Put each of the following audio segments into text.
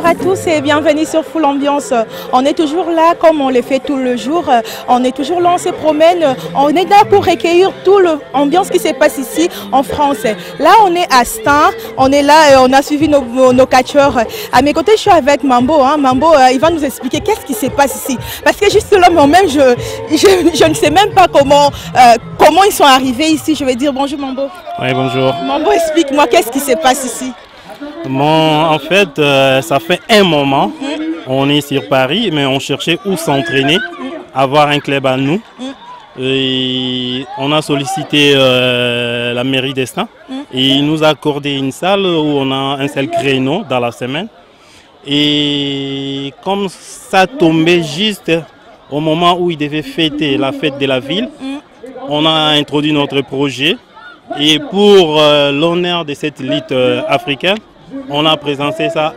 Bonjour à tous et bienvenue sur Full Ambiance. On est toujours là comme on le fait tout le jour. On est toujours là, on se promène. On est là pour recueillir toute l'ambiance qui se passe ici en France. Là, on est à Stein. On est là et on a suivi nos catcheurs. À mes côtés, je suis avec Mambo. Mambo, il va nous expliquer qu'est-ce qui se passe ici. Parce que juste là, moi-même, je ne sais même pas comment ils sont arrivés ici. Je vais dire bonjour Mambo. Oui, bonjour. Mambo, explique-moi qu'est-ce qui se passe ici. Bon, en fait, ça fait un moment, on est sur Paris, mais on cherchait où s'entraîner, avoir un club à nous. Et on a sollicité la mairie d'Estaing et il nous a accordé une salle où on a un seul créneau dans la semaine. Et comme ça tombait juste au moment où il devait fêter la fête de la ville, on a introduit notre projet. Et pour l'honneur de cette élite africaine, on a présenté ça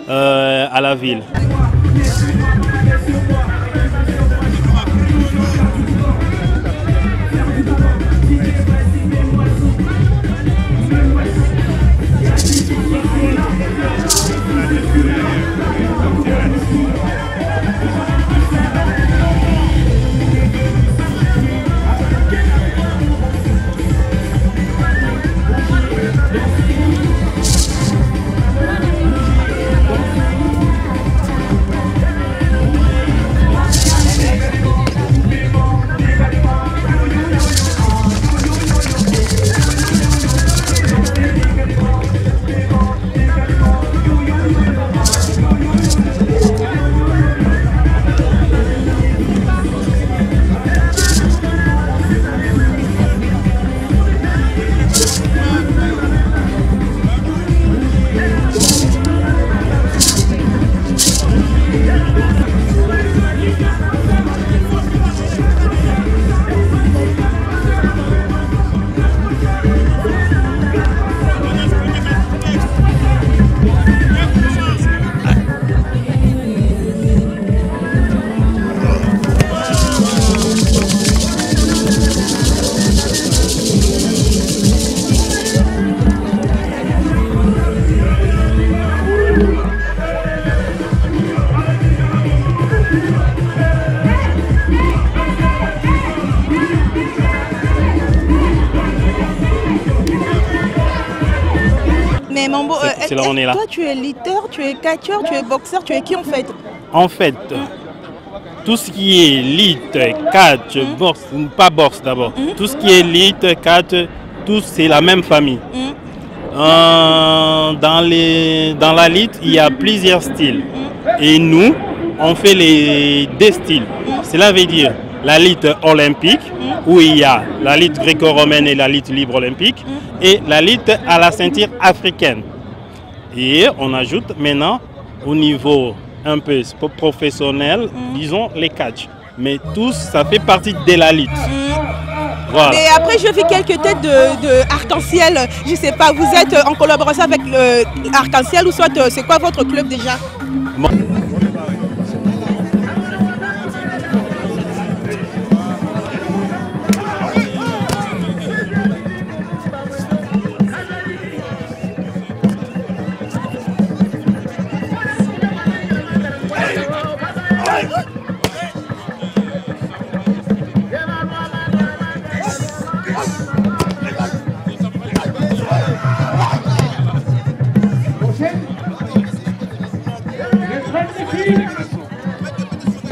à la ville. Mambo, c'est là où on est là. Toi, tu es lutteur, tu es catcheur, tu es boxeur, tu es qui en fait? En fait, tout ce qui est lutte, catch, boxe, pas boxe d'abord, tout ce qui est lutte, catch, tout c'est la même famille. Dans la lutte, il y a plusieurs styles. Et nous, on fait les deux styles. Cela veut dire la lutte olympique, où il y a la lutte gréco-romaine et la lutte libre olympique, et la lutte à la ceinture africaine. Et on ajoute maintenant au niveau un peu professionnel, disons les catch. Mais tous, ça fait partie de la lutte. Voilà. Et après, je vis quelques têtes de Arc-en-Ciel. Je ne sais pas, vous êtes en collaboration avec Arc-en-Ciel ou soit c'est quoi votre club déjà?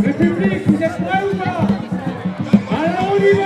Le public, vous êtes prêts ou pas? Alors on y va!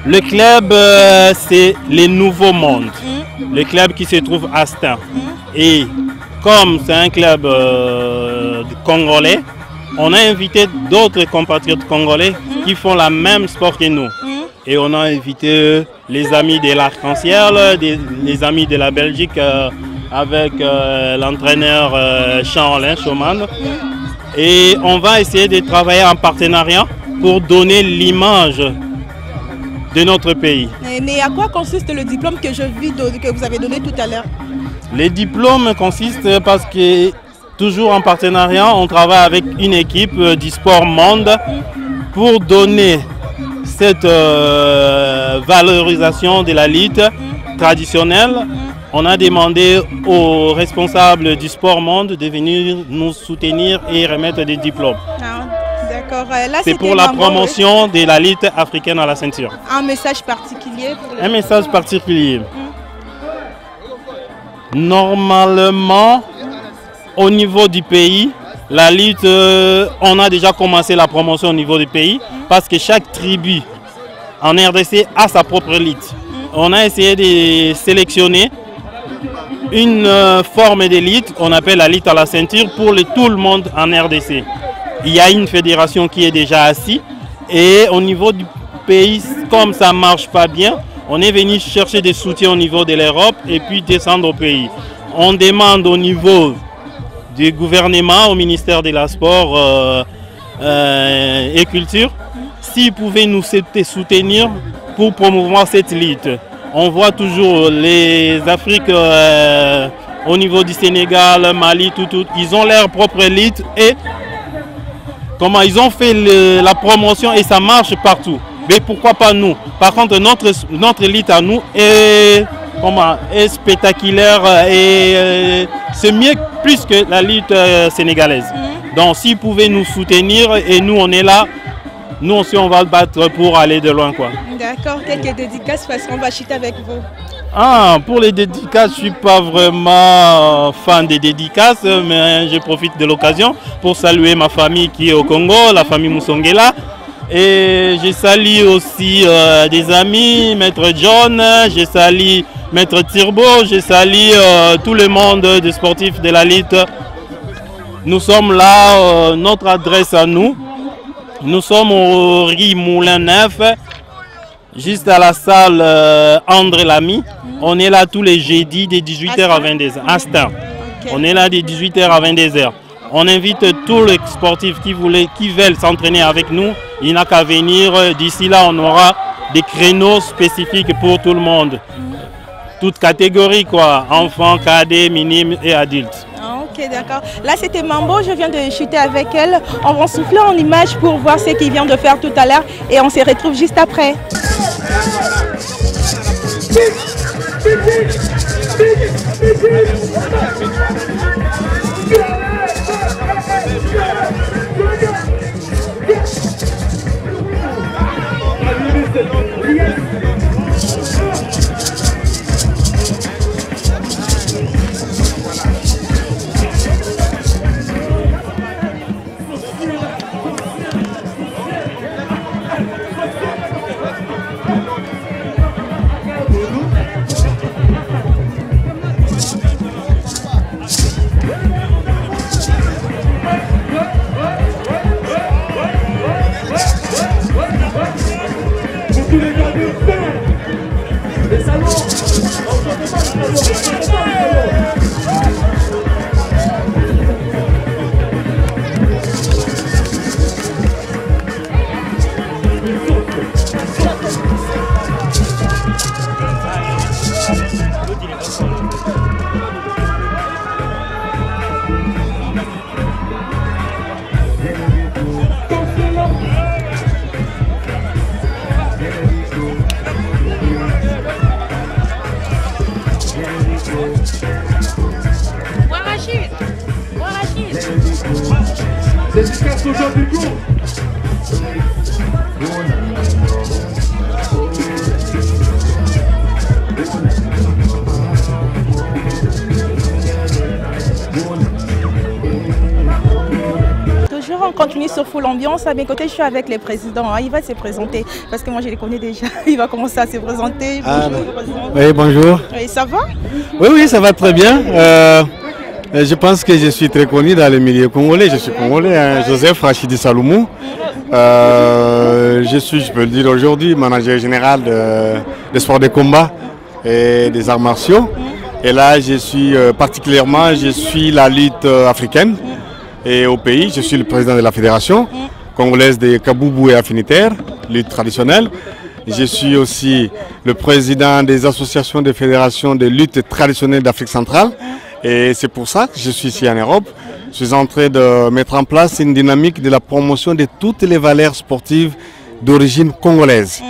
Le club, c'est les Nouveaux Mondes, le club qui se trouve à Stein. Et comme c'est un club congolais, on a invité d'autres compatriotes congolais qui font la même sport que nous. Et on a invité les amis de l'Arc-en-Ciel, les amis de la Belgique avec l'entraîneur Jean-Alain Schumann. Et on va essayer de travailler en partenariat pour donner l'image de notre pays. Mais à quoi consiste le diplôme que que vous avez donné tout à l'heure? Les diplômes consistent parce que toujours en partenariat, on travaille avec une équipe du Sport Monde pour donner cette valorisation de la lutte traditionnelle. On a demandé aux responsables du Sport Monde de venir nous soutenir et remettre des diplômes. C'est pour la promotion de la lutte africaine à la ceinture. Un message particulier pour Un message particulier. Normalement, au niveau du pays, la lutte, on a déjà commencé la promotion au niveau du pays parce que chaque tribu en RDC a sa propre lutte. On a essayé de sélectionner une forme de lutte qu'on appelle la lutte à la ceinture pour tout le monde en RDC. Il y a une fédération qui est déjà assise et au niveau du pays, comme ça ne marche pas bien, on est venu chercher des soutiens au niveau de l'Europe et puis descendre au pays. On demande au niveau du gouvernement, au ministère de la Sport et Culture, s'ils pouvaient nous soutenir pour promouvoir cette lutte. On voit toujours les Afriques au niveau du Sénégal, Mali, tout, ils ont leur propre lutte et comment ils ont fait la promotion et ça marche partout. Mais pourquoi pas nous? Par contre, notre lutte à nous est spectaculaire et c'est mieux plus que la lutte sénégalaise. Donc s'ils pouvaient nous soutenir et nous on est là, nous aussi on va le battre pour aller de loin, quoi. D'accord, quelques dédicaces parce qu'on va chuter avec vous. Pour les dédicaces, je ne suis pas vraiment fan des dédicaces, mais je profite de l'occasion pour saluer ma famille qui est au Congo, la famille Moussongela. Et je salue aussi des amis, Maître John, je salue Maître Tirbo, je salue tout le monde des sportifs de la lutte. Nous sommes là, notre adresse à nous. Nous sommes au Riz Moulin 9, juste à la salle André Lamy. On est là tous les jeudis de 18h à 22h, à Stein. Okay. On est là de 18h à 22h. On invite tous les sportifs qui veulent s'entraîner avec nous. Il n'a qu'à venir. D'ici là, on aura des créneaux spécifiques pour tout le monde. Toutes catégories, quoi. Enfants, cadets, minimes et adultes. Ok, d'accord. Là, c'était Mambo. Je viens de chuter avec elle. On va souffler en image pour voir ce qu'il vient de faire tout à l'heure. Et on se retrouve juste après. Dédicace au Jean du Cours. Toujours on continue sur Full Ambiance. À mes côtés, je suis avec le président. Il va se présenter parce que moi je les connais déjà. Il va commencer à se présenter. Bonjour. Oui, bonjour. Et ça va? Oui, ça va très bien. Je pense que je suis très connu dans le milieu congolais. Je suis congolais, hein, Joseph Rachidi Saloumou. Je peux le dire aujourd'hui, manager général des sports de combat et des arts martiaux. Et là, je suis la lutte africaine. Et au pays, je suis le président de la fédération congolaise des Kaboubou et affinitaires, lutte traditionnelle. Je suis aussi le président des associations de fédérations de lutte traditionnelle d'Afrique centrale. Et c'est pour ça que je suis ici en Europe. Je suis en train de mettre en place une dynamique de la promotion de toutes les valeurs sportives d'origine congolaise.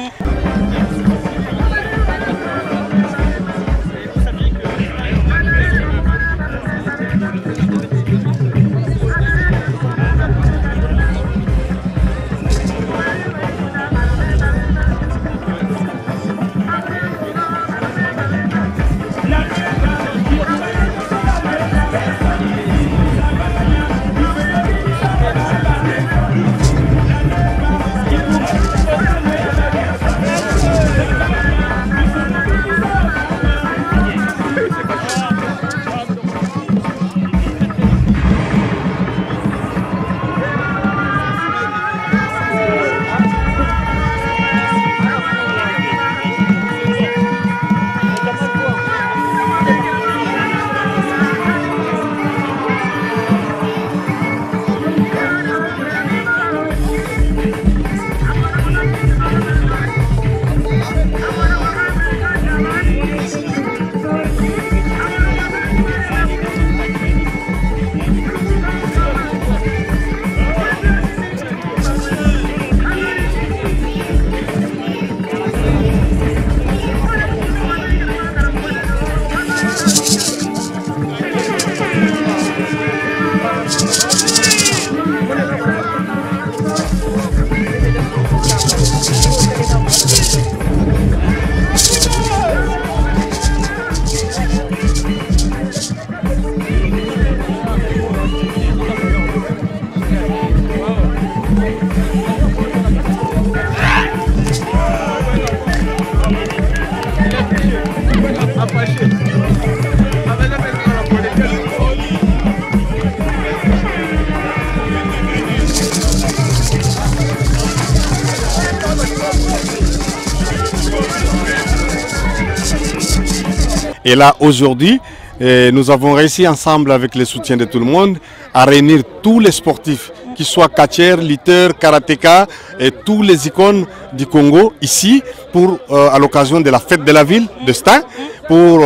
Et là, aujourd'hui, Et nous avons réussi ensemble, avec le soutien de tout le monde, à réunir tous les sportifs, qu'ils soient catcheurs, lutteurs, karatéka et tous les icônes du Congo ici, pour, à l'occasion de la fête de la ville de Stein, pour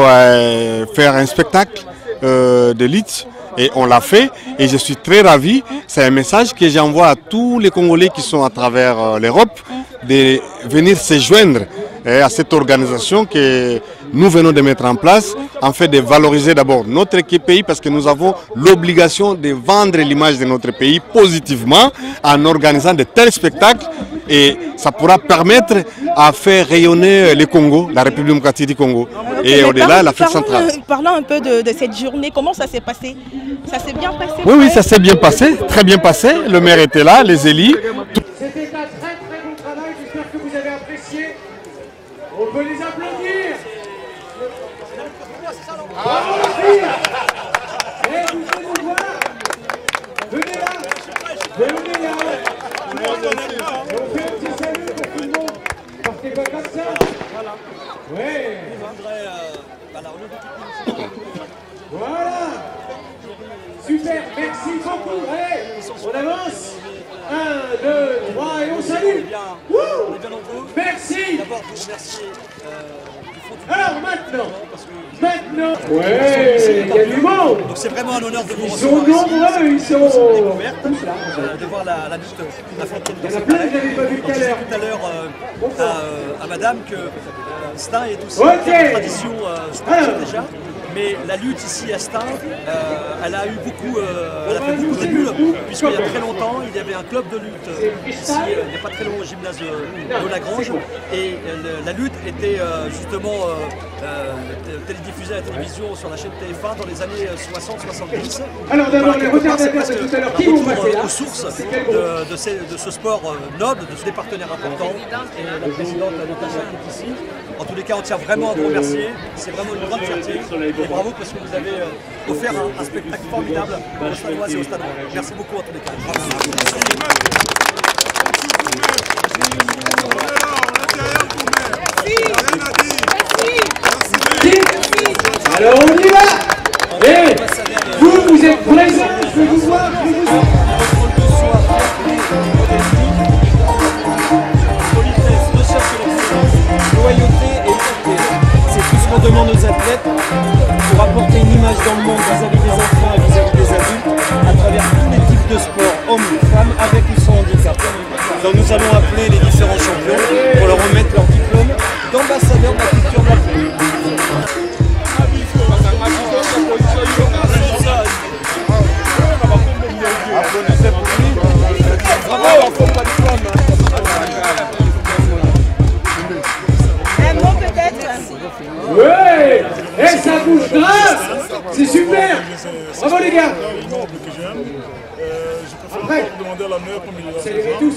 faire un spectacle de lutte. Et on l'a fait et je suis très ravi. C'est un message que j'envoie à tous les Congolais qui sont à travers l'Europe de venir se joindre à cette organisation que nous venons de mettre en place, en fait de valoriser d'abord notre pays parce que nous avons l'obligation de vendre l'image de notre pays positivement en organisant de tels spectacles et ça pourra permettre à faire rayonner le Congo, la République démocratique du Congo et au-delà l'Afrique centrale. Parlons un peu de cette journée, comment ça s'est passé? Ça s'est bien passé? Oui, ça s'est bien passé, très bien passé. Le maire était là, les élus. C'était un très très bon travail, j'espère que vous avez apprécié. On peut les applaudir. Bravo les filles. Et vous venez nous voir. Venez là. Venez là. On fait un petit salut pour tout le monde. Partez pas comme ça. Ouais. Voilà. Super, merci beaucoup. Allez, on avance. 1, 2, 3 et on salue. Wouh. Merci. D'abord, pour remercier du fond du Alors maintenant. Ouais, il y a du monde. Donc c'est vraiment un honneur de vous Ils recevoir sont nombreux, ils sont tous là. De voir la lutte africaine. Il y en a plein que je n'avais pas vu tout à l'heure. Tout à l'heure à madame que Stein est aussi une tradition sportive déjà. Mais la lutte ici à Stein, elle a eu beaucoup, elle a fait beaucoup de bulles, puisqu'il y a très longtemps, il y avait un club de lutte ici, il n'y a pas très long au gymnase de Lagrange, et la lutte était justement télédiffusée à la télévision sur la chaîne TF1 dans les années 60-70. Alors d'abord les retardataires de tout à l'heure, qui vont passer là? Aux sources de ce sport noble, de ces partenaires importants, et la présidente Natacha qui est ici. En tous les cas, on tient vraiment à vous remercier, c'est vraiment une grande fierté. Et bravo parce que vous avez offert un spectacle formidable aux Stanois et aux Stanois. Merci beaucoup en tous les cas. Alors on y va. Et vous êtes présents, je vais vous voir, loyauté et liberté. C'est tout ce qu'on demande aux athlètes pour apporter une image dans le monde vis-à-vis des enfants et vis-à-vis des adultes à travers tous les types de sports, hommes, femmes, avec ou sans handicap. Donc nous allons appeler les différents champions pour leur remettre leur diplôme d'ambassadeur de la culture de l'Afrique. ouais. Et ça bouge grave. C'est super. Bravo les gars. Je préfère demander à la meilleure comme il l'a fait, que nous,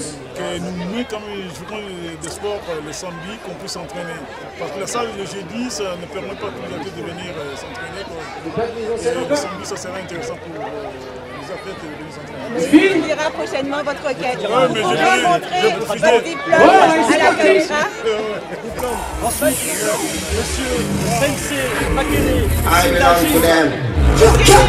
comme nous jouons des sports le samedi, qu'on puisse s'entraîner. Parce que la salle le jeudi, ça ne permet pas à tous les athlètes de venir s'entraîner. Et le samedi, ça sera intéressant pour les athlètes de venir s'entraîner. On dira prochainement votre requête. Ouais, mais vous pouvez montrer votre diplôme à la caméra. Ensuite, monsieur Sensei Makele.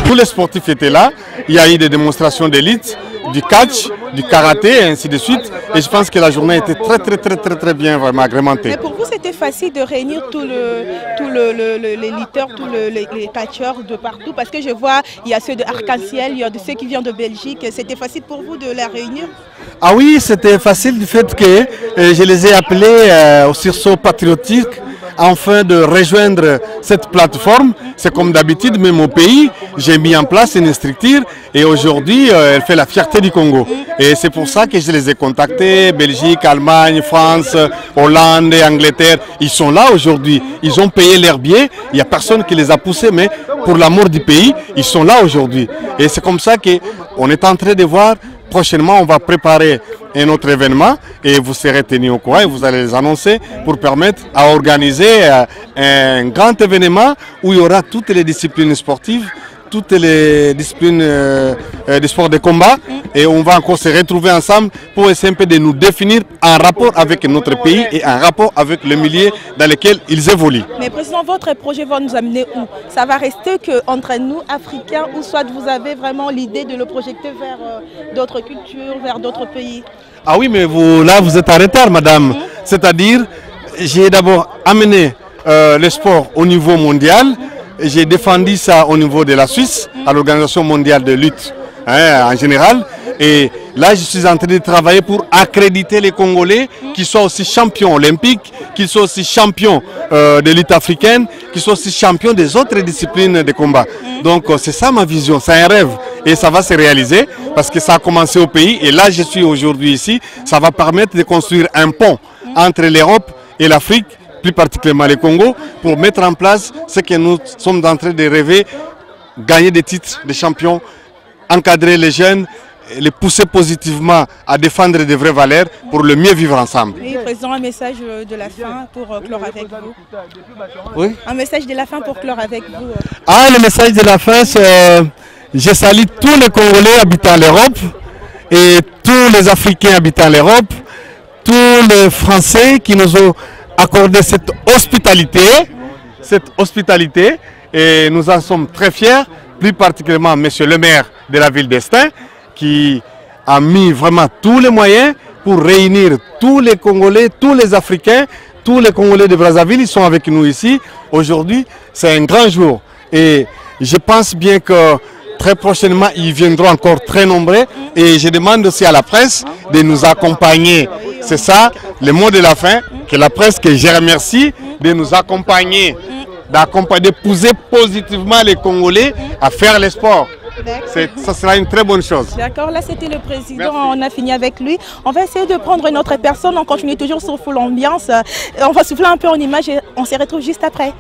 Tous les sportifs étaient là. Il y a eu des démonstrations d'élite, du catch, du karaté et ainsi de suite. Et je pense que la journée était très bien vraiment agrémentée. Mais pour vous, c'était facile de réunir les lutteurs, tous les catcheurs de partout. Parce que je vois, il y a ceux de Arc-en-Ciel, il y a de ceux qui viennent de Belgique. C'était facile pour vous de les réunir? Ah oui, c'était facile du fait que je les ai appelés au sursaut patriotique afin de rejoindre cette plateforme. C'est comme d'habitude, même au pays, j'ai mis en place une structure et aujourd'hui, elle fait la fierté du Congo. Et c'est pour ça que je les ai contactés, Belgique, Allemagne, France, Hollande, Angleterre. Ils sont là aujourd'hui, ils ont payé leurs billets, il n'y a personne qui les a poussés, mais pour l'amour du pays, ils sont là aujourd'hui. Et c'est comme ça qu'on est en train de voir. Prochainement, on va préparer un autre événement et vous serez tenus au courant et vous allez les annoncer pour permettre à organiser un grand événement où il y aura toutes les disciplines sportives toutes les disciplines du sport de combat. Et on va encore se retrouver ensemble pour essayer un peu de nous définir en rapport avec notre pays et en rapport avec le milieu dans lequel ils évoluent. Mais Président, votre projet va nous amener où? Ça va rester qu'entre nous, Africains, ou soit vous avez vraiment l'idée de le projeter vers d'autres cultures, vers d'autres pays? Ah oui, mais vous êtes en retard, madame. C'est-à-dire, j'ai d'abord amené le sport au niveau mondial. J'ai défendu ça au niveau de la Suisse, à l'Organisation mondiale de lutte en général. Et là, je suis en train de travailler pour accréditer les Congolais qui soient aussi champions olympiques, qui soient aussi champions de lutte africaine, qui soient aussi champions des autres disciplines de combat. Donc c'est ça ma vision, c'est un rêve. Et ça va se réaliser parce que ça a commencé au pays. Et là, je suis aujourd'hui ici. Ça va permettre de construire un pont entre l'Europe et l'Afrique, plus particulièrement le Congo, pour mettre en place ce que nous sommes en train de rêver, gagner des titres de champions, encadrer les jeunes, les pousser positivement à défendre des vraies valeurs pour le mieux vivre ensemble. Oui, Président, un message de la fin pour clore avec vous. Oui. Un message de la fin pour clore avec vous. Ah, le message de la fin, c'est je salue tous les Congolais habitant l'Europe et tous les Africains habitant l'Europe, tous les Français qui nous ont accordé cette hospitalité et nous en sommes très fiers, plus particulièrement Monsieur le maire de la ville d'Estaing, qui a mis vraiment tous les moyens pour réunir tous les Congolais, tous les Africains, tous les Congolais de Brazzaville. Ils sont avec nous ici. Aujourd'hui, c'est un grand jour. Et je pense bien que très prochainement, ils viendront encore très nombreux. Et je demande aussi à la presse de nous accompagner. C'est ça, le mot de la fin, que la presse, que je remercie, de nous accompagner, d'épouser positivement les Congolais à faire le sport. Ça sera une très bonne chose. D'accord, là c'était le président, on a fini avec lui. On va essayer de prendre une autre personne, on continue toujours sur Full Ambiance. On va souffler un peu en image et on se retrouve juste après.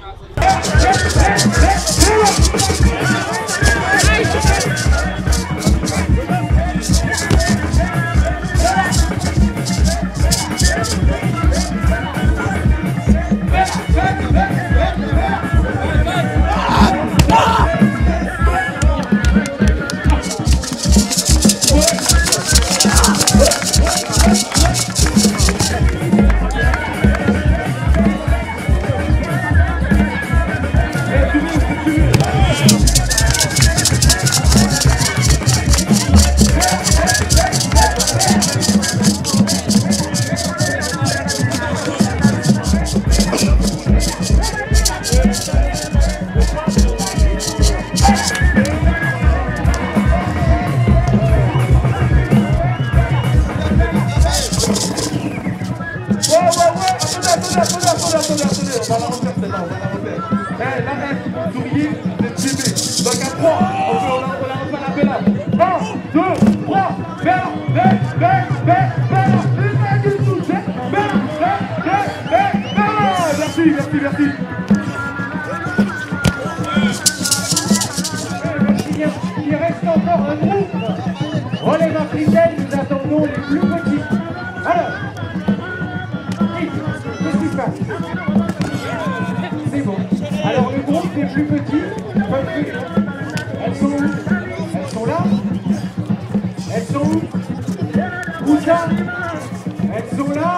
Il reste encore un groupe. Relève africaine, nous attendons les plus petits. Alors, qu'est-ce qui se passe? C'est bon. Alors le groupe des plus petits, elles sont où? Elles sont là? Elles sont où? Où ça? Elles sont là!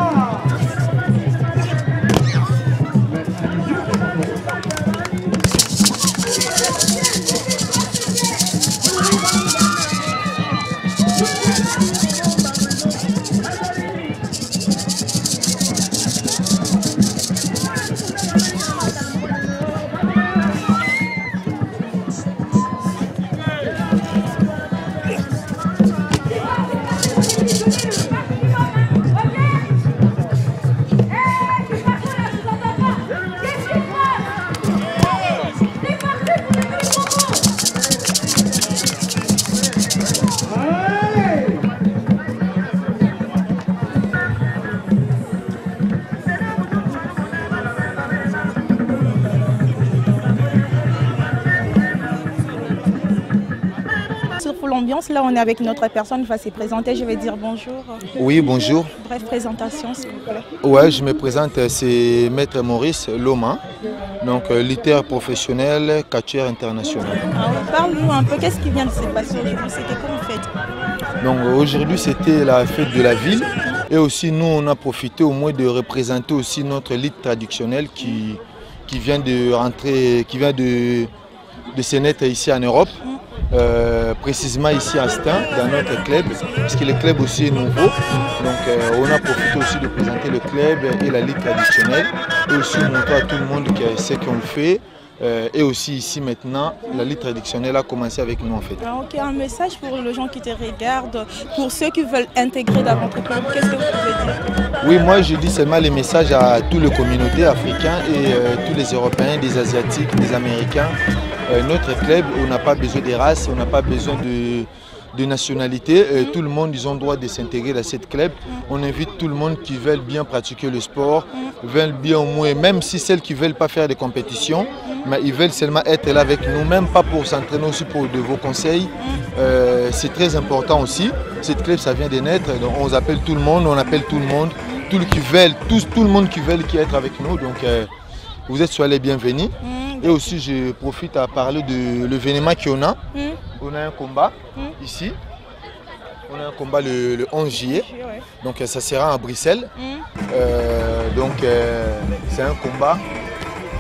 sur Full Ambiance. Là, on est avec notre personne qui va se présenter. Je vais dire bonjour. Oui, bonjour. Bref présentation, s'il vous plaît. Ouais, je me présente, c'est Maître Maurice Loma, donc lutteur professionnel, catcheur international. Parle-nous un peu, qu'est-ce qui vient de se passer aujourd'hui? C'était quoi en fait? Donc aujourd'hui, c'était la fête de la ville. Et aussi, nous, on a profité au moins de représenter aussi notre lutte traditionnelle qui vient de rentrer, qui vient de se naître ici en Europe. Précisément ici à Stein, dans notre club, parce que le club aussi est nouveau. Donc on a profité aussi de présenter le club et la ligue traditionnelle et aussi montrer à tout le monde ce qu'on le fait. Et aussi ici maintenant, la lutte traditionnelle a commencé avec nous en fait. Ok, un message pour les gens qui te regardent, pour ceux qui veulent intégrer dans votre club, qu'est-ce que vous pouvez dire? Oui, moi je dis seulement les messages à toutes les communautés africaines et tous les Européens, des Asiatiques, des Américains. Notre club, on n'a pas besoin des races, on n'a pas besoin de nationalité. Tout le monde, ils ont le droit de s'intégrer dans cette club. On invite tout le monde qui veut bien pratiquer le sport, veulent bien au moins, même si celles qui ne veulent pas faire des compétitions, mais ils veulent seulement être là avec nous, même pas pour s'entraîner, aussi pour de vos conseils. C'est très important aussi. Cette club, ça vient de naître. Donc on appelle tout le monde, on appelle tout le monde, tout le monde qui veut qui est avec nous. Donc vous êtes soyez les bienvenus. Et aussi, je profite à parler de l'événement qu'on a. On a un combat ici. On a un combat le 11 juillet. Donc ça sera à Bruxelles. C'est un combat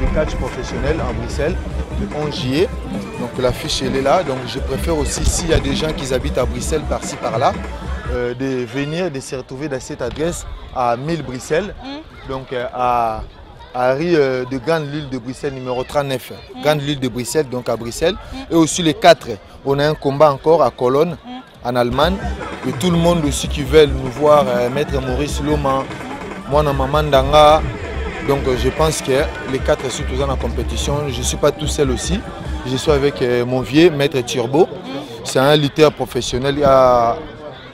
de catch professionnel à Bruxelles le 11 juillet. Donc l'affiche elle est là. Donc je préfère aussi, s'il y a des gens qui habitent à Bruxelles par-ci par-là, de venir, de se retrouver dans cette adresse à 1000 Bruxelles. Donc à rue de Grande Lille de Bruxelles numéro 39. Grande Lille de Bruxelles, donc à Bruxelles. Et aussi les 4, on a un combat encore à Cologne, en Allemagne. Et tout le monde aussi qui veut nous voir, Maître Maurice Loma, moi, Maman Danga. Donc je pense que les 4 sont tous en compétition. Je ne suis pas tout seul aussi. Je suis avec mon vieux, Maître Turbo. C'est un lutteur professionnel.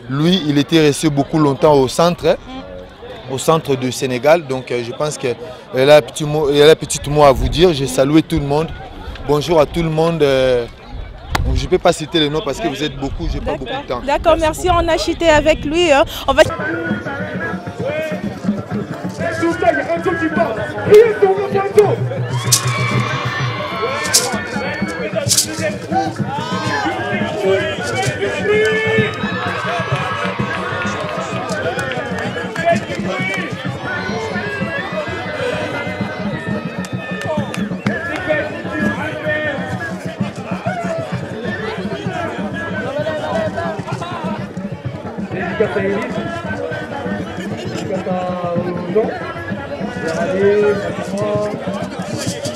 Lui, il était resté beaucoup longtemps au centre du Sénégal. Donc je pense qu'elle a un petit mot à vous dire. Je salue tout le monde. Bonjour à tout le monde. Je ne peux pas citer les noms parce que vous êtes beaucoup, je n'ai pas beaucoup de temps. D'accord, merci. On a chuté avec lui. On va...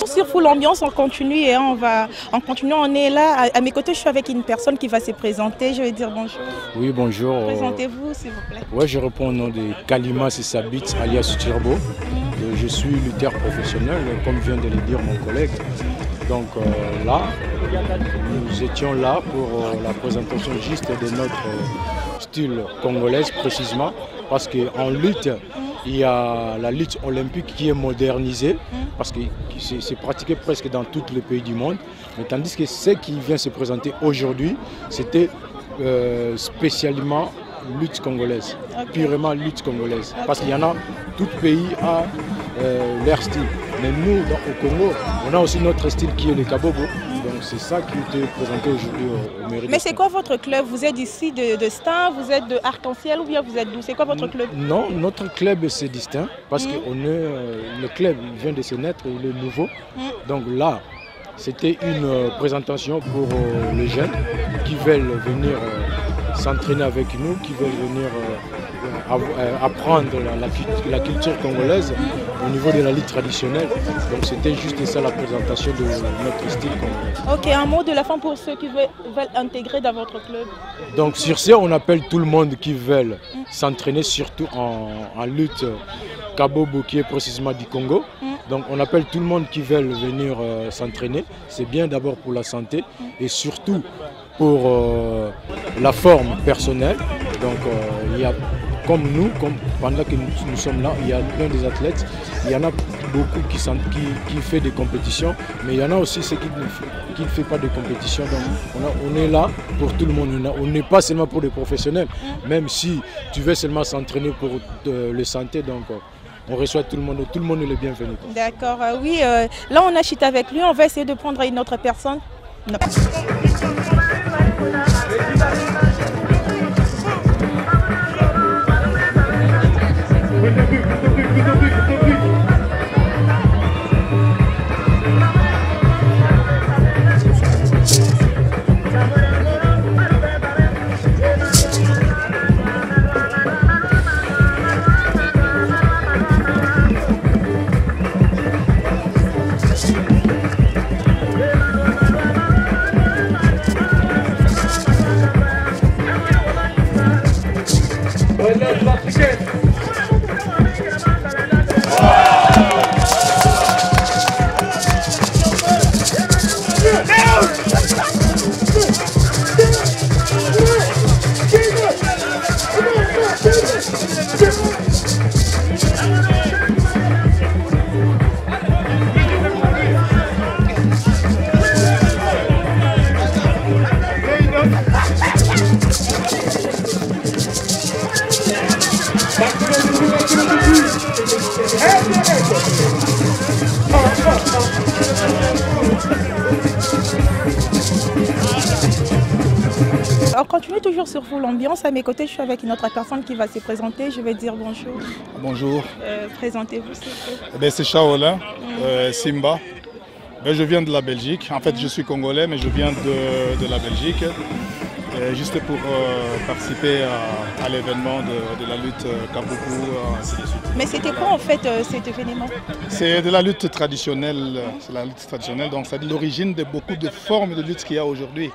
Sur Full Ambiance, on continue et on est là. À mes côtés, je suis avec une personne qui va se présenter. Je vais dire bonjour. Oui, bonjour. Présentez-vous, s'il vous plaît. Ouais, je réponds au nom de Kalima Sissabit, alias Turbo. Je suis lutteur professionnel, comme vient de le dire mon collègue. Donc là, nous étions là pour la présentation juste de notre style congolaise précisément, parce qu'en lutte, il y a la lutte olympique qui est modernisée, parce que c'est pratiqué presque dans tous les pays du monde, mais tandis que ce qui vient se présenter aujourd'hui, c'était spécialement lutte congolaise, purement lutte congolaise, parce qu'il y en a, tout pays a leur style. Mais nous, au Congo, on a aussi notre style qui est le Kabobo. Donc c'est ça qui était présenté aujourd'hui au mairie. Mais c'est quoi votre club? Vous êtes ici de Stein, vous êtes de Arc-en-Ciel ou bien vous êtes d'où? C'est quoi votre club? Non, notre club c'est distinct parce que le club vient de se naître, il est nouveau. Donc là, c'était une présentation pour les jeunes qui veulent venir s'entraîner avec nous, qui veulent venir apprendre la culture congolaise au niveau de la lutte traditionnelle. Donc c'était juste ça la présentation de notre style congolais. Ok, un mot de la fin pour ceux qui veulent intégrer dans votre club. Donc sur ce, on appelle tout le monde qui veut s'entraîner, surtout en lutte Kabobo qui est précisément du Congo. Donc on appelle tout le monde qui veut venir s'entraîner. C'est bien d'abord pour la santé et surtout pour la forme personnelle. Donc il y a comme nous, pendant que nous sommes là, il y a plein des athlètes. Il y en a beaucoup qui fait des compétitions, mais il y en a aussi ceux qui ne font pas de compétition. Donc on est là pour tout le monde. On n'est pas seulement pour les professionnels, même si tu veux seulement s'entraîner pour le santé. Donc on reçoit tout le monde est le bienvenu. D'accord, oui. Là on a chité avec lui, on va essayer de prendre une autre personne. Non. On continue toujours sur Full Ambiance. À mes côtés, je suis avec une autre personne qui va se présenter. Je vais dire bonjour. Bonjour. Présentez-vous, s'il vous plaît. C'est Shaolin, Simba. Je viens de la Belgique. En fait, je suis congolais, mais je viens de la Belgique. Juste pour participer à l'événement de la lutte Kabuku, ainsi de suite. Mais c'était quoi en fait cet événement? C'est de la lutte traditionnelle, donc c'est l'origine de beaucoup de formes de lutte qu'il y a aujourd'hui.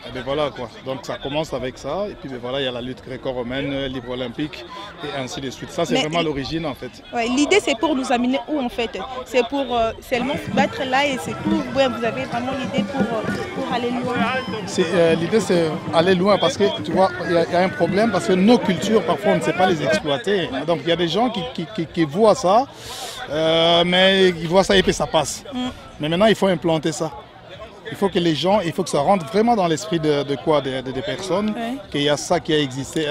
Et bien voilà quoi, donc ça commence avec ça, et puis ben voilà, il y a la lutte gréco-romaine, libre olympique, et ainsi de suite. Ça c'est vraiment l'origine en fait. Ouais, l'idée c'est pour nous amener où en fait? C'est pour seulement se battre là et c'est tout? Ouais, vous avez vraiment l'idée pour aller loin? L'idée c'est aller loin parce que tu vois, il y a un problème parce que nos cultures parfois on ne sait pas les exploiter. Donc il y a des gens qui voient ça, mais ils voient ça et puis ça passe. Mais maintenant il faut implanter ça. Il faut que les gens, il faut que ça rentre vraiment dans l'esprit des personnes, qu'il y a ça qui a existé.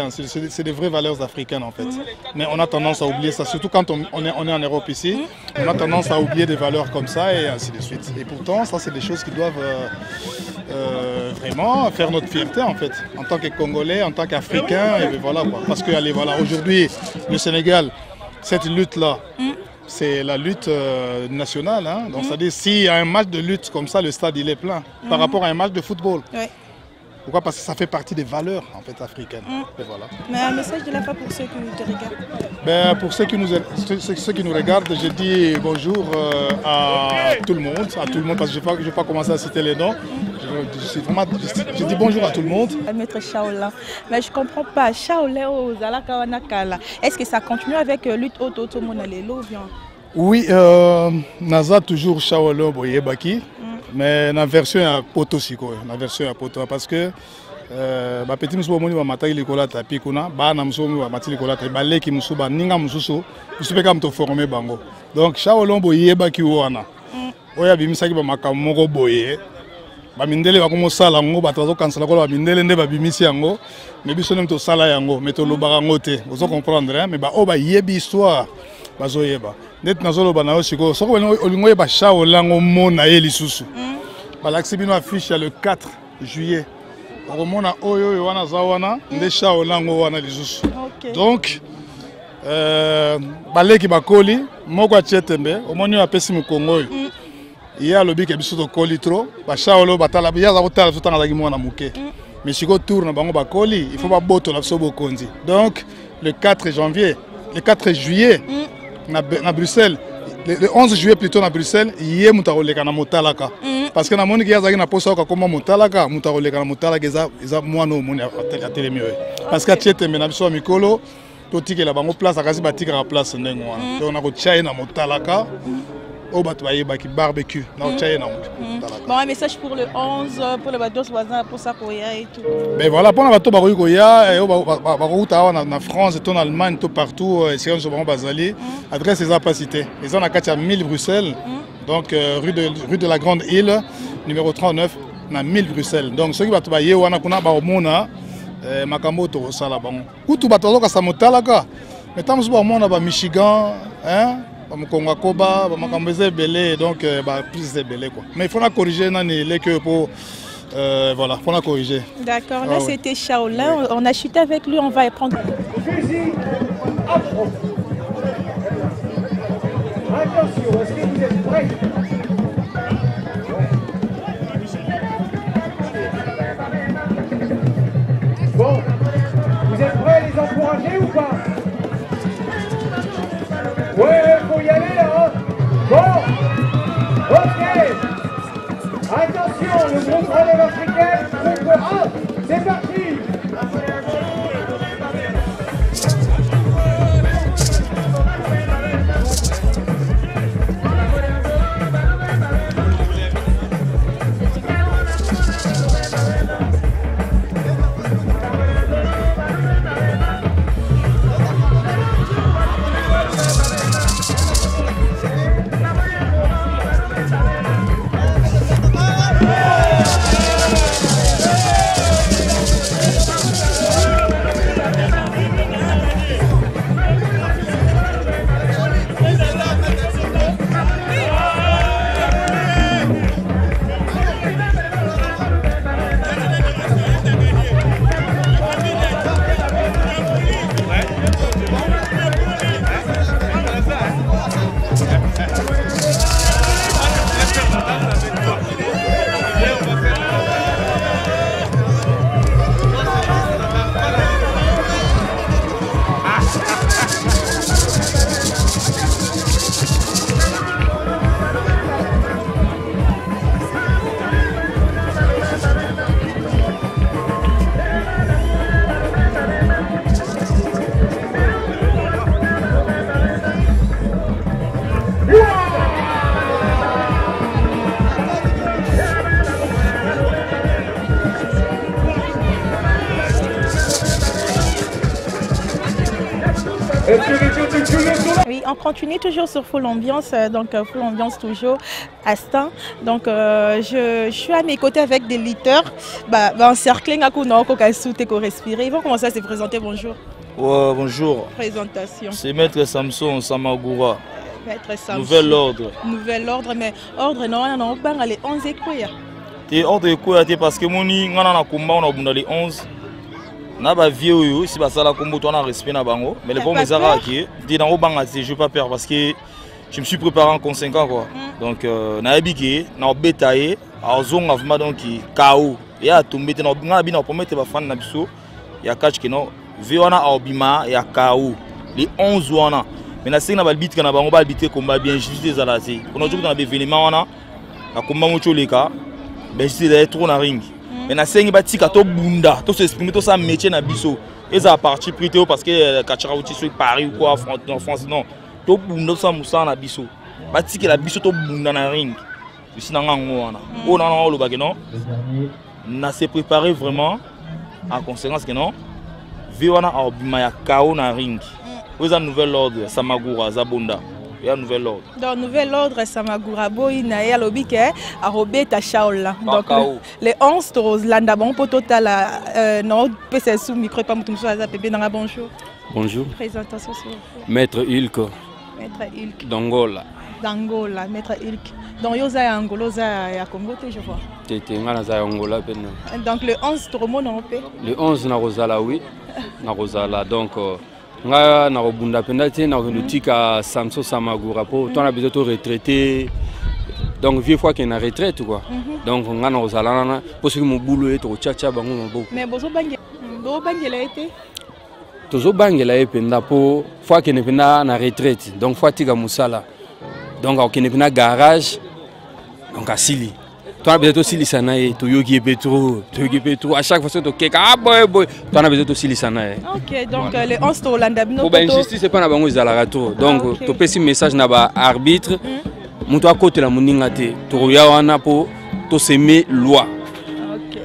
C'est des vraies valeurs africaines en fait. Mais on a tendance à oublier ça, surtout quand on est en Europe ici. On a tendance à oublier des valeurs comme ça et ainsi de suite. Et pourtant, ça c'est des choses qui doivent vraiment faire notre fierté en fait. En tant que Congolais, en tant qu'Africains, et voilà quoi. Parce que allez, voilà, aujourd'hui, le Sénégal, cette lutte-là, c'est la lutte nationale. Hein. Donc, c'est-à-dire s'il y a un match de lutte comme ça, le stade il est plein. Par rapport à un match de football. Pourquoi? Parce que ça fait partie des valeurs en fait, africaines. Et voilà. Mais un message de la part pour ceux qui te regardent? Pour ceux qui nous regardent, je dis bonjour à tout le monde. Parce que je ne vais pas commencer à citer les noms. Je dis bonjour à tout le monde. Maître Shaolin, mais je ne comprends pas. Shaolin aux Alakawanakala. Est-ce que ça continue avec lutte automonalelo? Oui, Naza toujours Shaolin Boyebaki, mais la version à poto siko, la version à poto parce que petit musu bomoni ba mataki likola tapi kuna ba na musu ba mataki likola tapi ba leki musu ba ninga mususu musu peka mto former bango. Donc Shaolin Boyebaki wana. Oya bimisaki ba makamoko boye. Ba mindele ba komo sala ngo ba trazo kansala ko ba mindele nde ba bimisi yango mais biso nem to sala yango mais to lobaka ngote. Vous comprendre hein mais ba o ba yebi histoire bazoyeba. Net nazoloba na osiko soko olingo yeba Shaolin mona ye lisusu. Balaxi bino affiche le 4 juillet. Romona oyo wana zawana nde Shaolin wana lisusu. Donc baleki bakoli moko achetembe omoni apesi mukongo oyo. Il y a le bic biso to koli trop ba Shaolin batala ya za kotala tutanga za kimona muke. Mais siko tourne bango bakoli, il faut ba boto la so bokonzi. Donc le 4 janvier, le 4 juillet à Bruxelles, le 11 juillet plutôt à Bruxelles, il y a mutaroleka na motalaka. Parce que na moni ki azaki na posa ka koma motalaka, mutaroleka na motalaka eza mwana omoni a télémieux. Parce que tiete mena biso mikolo, to tikela bango place akasi batika ka place ndengo wana. Donc na ko tchaye na motalaka. au bataille qui barbecue. Bon, un message pour le 11, pour le bateau voisin, pour ça et tout. Mais voilà, pour le bateau Baroya, en France, en Allemagne, tout partout, c'est un jour Bazali. Adresse les capacités. Ils ont la 4 à 1000 Bruxelles, donc rue de la Grande Île, numéro 39, à 1000 Bruxelles. Donc ceux qui vont travailler, on a Baumona, Makamoto, Salabon. Où tout bateau, ça motalaka. Mais tant que on a Michigan, hein? Kongakoba, belé, donc plus de belé quoi. Mais il faut la corriger que pour voilà, faut la corriger. D'accord, là c'était Shaolin, on a chuté avec lui, on va y prendre. Attention, est-ce que vous êtes prêts? Bon, vous êtes prêts à les encourager ou pas? Ouais, faut y aller là. Bon, ok. Attention, le groupe relève africaine, groupe 1, c'est parti. Oui, on continue toujours sur Full Ambiance, donc Full Ambiance toujours à Stan. Donc je suis à mes côtés avec des lutteurs, encerclés, respirer. Ils vont commencer à se présenter. Bonjour. Bonjour. Présentation. C'est Maître Samson Samagura. Maître Samson. Nouvel ordre. Nouvel ordre, mais ordre non, on les 11 écoutes. C'est ordre quoi parce que mon on a combat on a les 11. Na ba vieux si ba sala combo toi on respect na bango mais le bon mes araki dit dans au banga je vais pas perdre parce que je me suis préparé en conséquent quoi. Donc na habité na betaye a zonga vraiment donc KO et a tombé na nga bina promettre ba fan na biso ya catch que non viona a obima ya KO les 11 wana mais na singa ba bit kana bango ba bité combat bien juste des alasi on a joué dans des événements wana na combat mocho leka ben c'est trop na ring. Mais na sengi batika to bunda to s'exprimer to ça métier na biso et ça parti plutôt parce que kachara outil sur Paris ou quoi en France non to bunda ça musa na biso batika la biso to bunda na ring ici na ngango wana o na lo bagé non na se préparer vraiment en conséquence que non viwana a obima ya KO na ring vous avez nouvel ordre Samagura Zabunda. Il y a un nouvel ordre. Dans nouvel ordre, Samagura Boina et Alobike à Robert Shaola. Donc les 11 tours, l'andabon pour total non PC sous micro pas mutum soit bébé dans bonjour. Bonjour. Présentation sur Maître Ilko. Maître Ilk. D'Angola. D'Angola, Maître Ilk. Donc yosa ya Angola ya Congo je vois. Tété ngana za Angola ben. Donc le 11 tours mon on peut. Le 11 na Rosala oui. Na Rosala donc nga na robunda pendati na tika Samson Samagura po toi on a besoin de retraiter donc vieux fois qu'il na retraite quoi donc nga na ozalana parce que mon boulot est au tchatcha bango mabo mais bozo bangela été tozo bangela e penda po fois qu'il ne penda na retraite donc fois tika musala donc au qu'il ne penda garage donc asili toi on a besoin de silisana et to yogi petro à chaque fois to keka ah boy toi on a besoin de silisana. OK donc les 11 to Hollanda bino pour ben justice c'est pas na bango izala rato donc to pesi message na ba arbitre moto akotela moninga te tokoya wana po toseme loi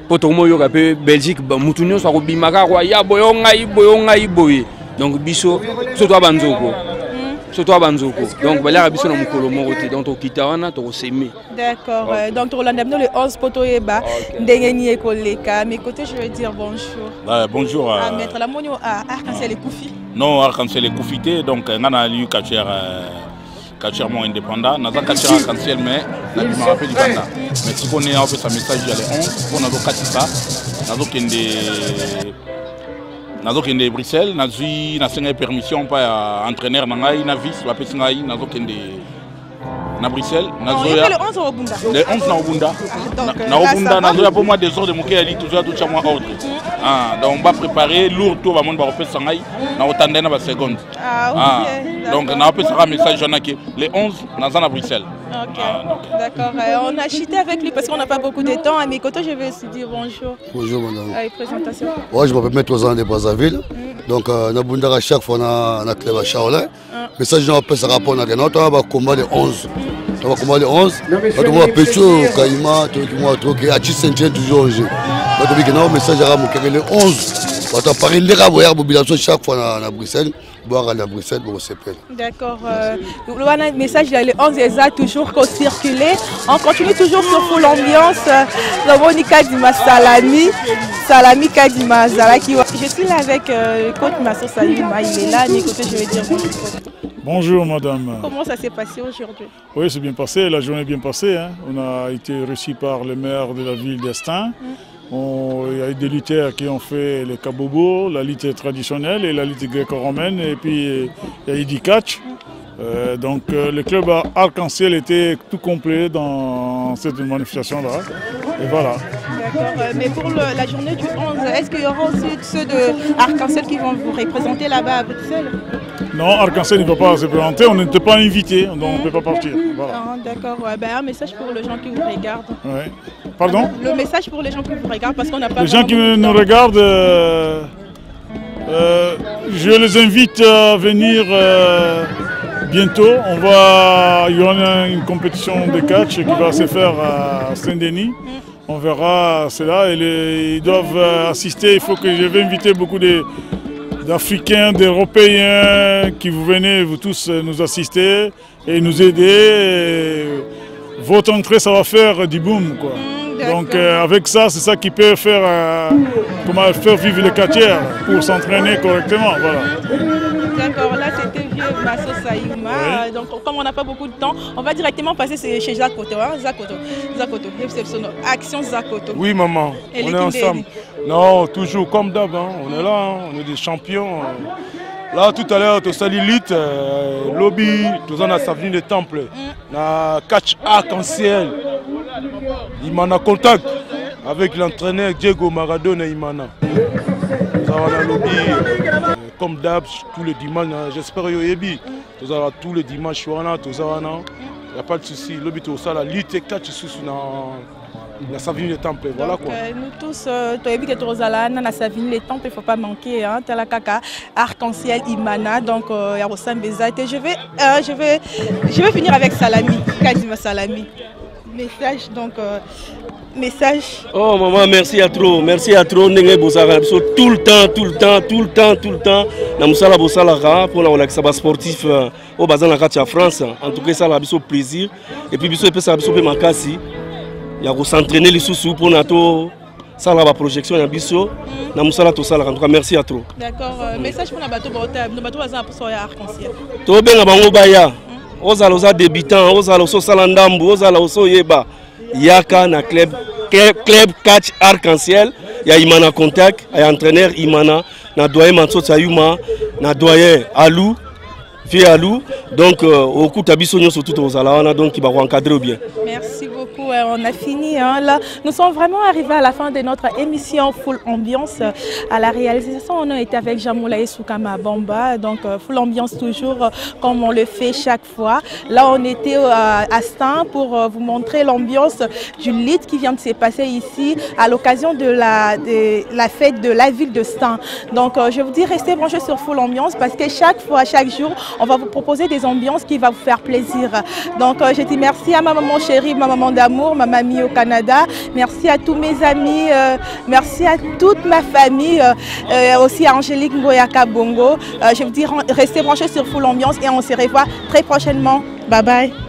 po tokomoyoka pe Belgique mutu nyonso akobimaka kwa ya boyo ngai boye donc biso surtout abanzoko donc balaka biso na mokolo moko te donc tokita wana tokoseme. D'accord, donc Rolanda le 11 poto yeba ndengeni ekoleka mais côté je veux dire bonjour. Bonjour à maître la monio à Arc-en-Ciel et Koufi. Non, Arc-en-Ciel et Koufi donc ngana lu catcheur mon indépendant naza catcheur Arc-en-Ciel mais la bi m'a rappelé du Banda mais si on est en fait sa message il y a les 11 pour nazo katisa nazo kende Bruxelles nazui na senga permission pa entraîneur nangai na vice wa pesi ngai nazo kende na Bruxelles nazo ya le 11 au Bunda le 11 na Bunda na Bunda nazo ya pour moi des ordres de moké ali toujours tout moi ordre donc on va préparer lourd tout va monde va repesa sangai na otande na ba seconde donc na pesa un message janaki le 11 na Bruxelles. Ok, d'accord. On a chité avec lui parce qu'on n'a pas beaucoup de temps. À mes côtés, je vais aussi dire bonjour. Bonjour, madame. Présentation. Ouais, je m'appelle Maître Ozan de Brazzaville. Donc, on a Bundara chaque fois on a club à Charolais. Mais ça, je n'ai pas ça rapport à rien. On va combat les 11. On va combat les 11. On va Pécho, Kaïma, Toki, Achi Saint-Jean, toujours en jeu. On va dire non, mais ça, j'ai les 11. On va parler de la mobilisation chaque fois à Bruxelles. Boire à Bruxelles pour s'épeler. D'accord. Le message les 11 est toujours circulé. On continue toujours sur full ambiance. Le Monica Dima Salami Kadima Zalaki. Je suis là avec coach Masso Sayuma. Il est là. Écoutez, je vais dire bonjour. Bonjour madame. Comment ça s'est passé aujourd'hui? Oui, c'est bien passé. La journée est bien passée. Hein. On a été reçus par le maire de la ville d'Estaing. Il y a eu des lutteurs qui ont fait le kabobo, la lutte traditionnelle et la lutte gréco-romaine, et puis il y a eu du catch. Donc le club Arc-en-Ciel était tout complet dans cette manifestation-là. Et voilà. D'accord. Mais pour la journée du 11, est-ce qu'il y aura aussi ceux de Arc-en-Ciel qui vont vous représenter là-bas à Bruxelles? Non, Arc-en-Ciel ne va pas se présenter, on n'était pas invité, donc on ne peut pas partir. Voilà. D'accord. Un message pour les gens qui vous regardent. Ouais. Pardon? Le message pour les gens qui vous regardent parce qu'on n'a pas... Les gens qui nous regardent, je les invite à venir bientôt. Il y aura une compétition de catch qui va se faire à Saint-Denis. On verra cela. Ils doivent assister. Il faut que je vais inviter beaucoup d'Africains, d'Européens qui vous venez, vous tous nous assister et nous aider. Votre entrée, ça va faire du boom, quoi. Donc avec ça, c'est ça qui peut faire, faire vivre les catcheurs pour s'entraîner correctement. Voilà. D'accord, là c'était vieux Masso Sayuma. Oui. Donc comme on n'a pas beaucoup de temps, on va directement passer chez Zakoto. Hein? Zakoto. Action Zakoto. Oui maman, on est ensemble. Non, toujours comme d'hab, hein. On est là, hein. On est des champions. Là tout à l'heure, tu as sali lutte, lobby, tu as savini de temple, na catch Arc-en-Ciel. Il m'en a contact avec l'entraîneur Diego Maradona. Il m'en a. Nous avons un lobby, comme d'hab, tous les dimanches, j'espère que Yoyebi. Nous avons tous les dimanches, il n'y a pas de souci. Le lobby, tout ça, la lutte et catch, la Savine des Temples, voilà quoi. Nous tous, la Savine des Temples, il ne faut pas manquer. Hein, Talakaka, Arc-en-Ciel, Imana, donc il y a Rossam Bezat. Et je vais finir avec Salami, Kadima Salami. Message donc. Message. Oh maman, merci à trop. Merci à trop. Tout le temps. Namusala Bosala pour la sportif au bazar en France. En tout cas, ça a un plaisir. Et puis, ça a un makasi. Il y a s'entraîner les sous pour notre ça la projection il y a biso namusala to sala en tout cas merci à trop. D'accord. Message pour na bateau bazar pour soya Arc-en-Ciel. To benga bango baya. Ozaloza débutant, ozaloso salandambu, ozaloso yeba. Yaka na club catch Arc-en-Ciel. Il y a Imana Contact, il y a entraîneur Imana, na doyen Manso Sayuma, na doyen Alou. Donc au coup tabiso nyo surtout aux alawana donc qui va encadrer bien. Merci beaucoup. Ouais, on a fini. Hein. Là, nous sommes vraiment arrivés à la fin de notre émission Full Ambiance. À la réalisation, on a été avec Jamoulaye Soukama Bamba. Donc, Full Ambiance toujours comme on le fait chaque fois. Là, on était à Stein pour vous montrer l'ambiance du lit qui vient de se passer ici à l'occasion de la fête de la ville de Stein. Donc, je vous dis, restez branchés sur Full Ambiance parce que chaque fois, chaque jour, on va vous proposer des ambiances qui vont vous faire plaisir. Donc, je dis merci à ma maman chérie, ma maman d'amour, ma mamie au Canada. Merci à tous mes amis, merci à toute ma famille, aussi à Angélique Ngoyaka Bongo. Je vous dis, restez branchés sur Full Ambiance et on se revoit très prochainement. Bye bye.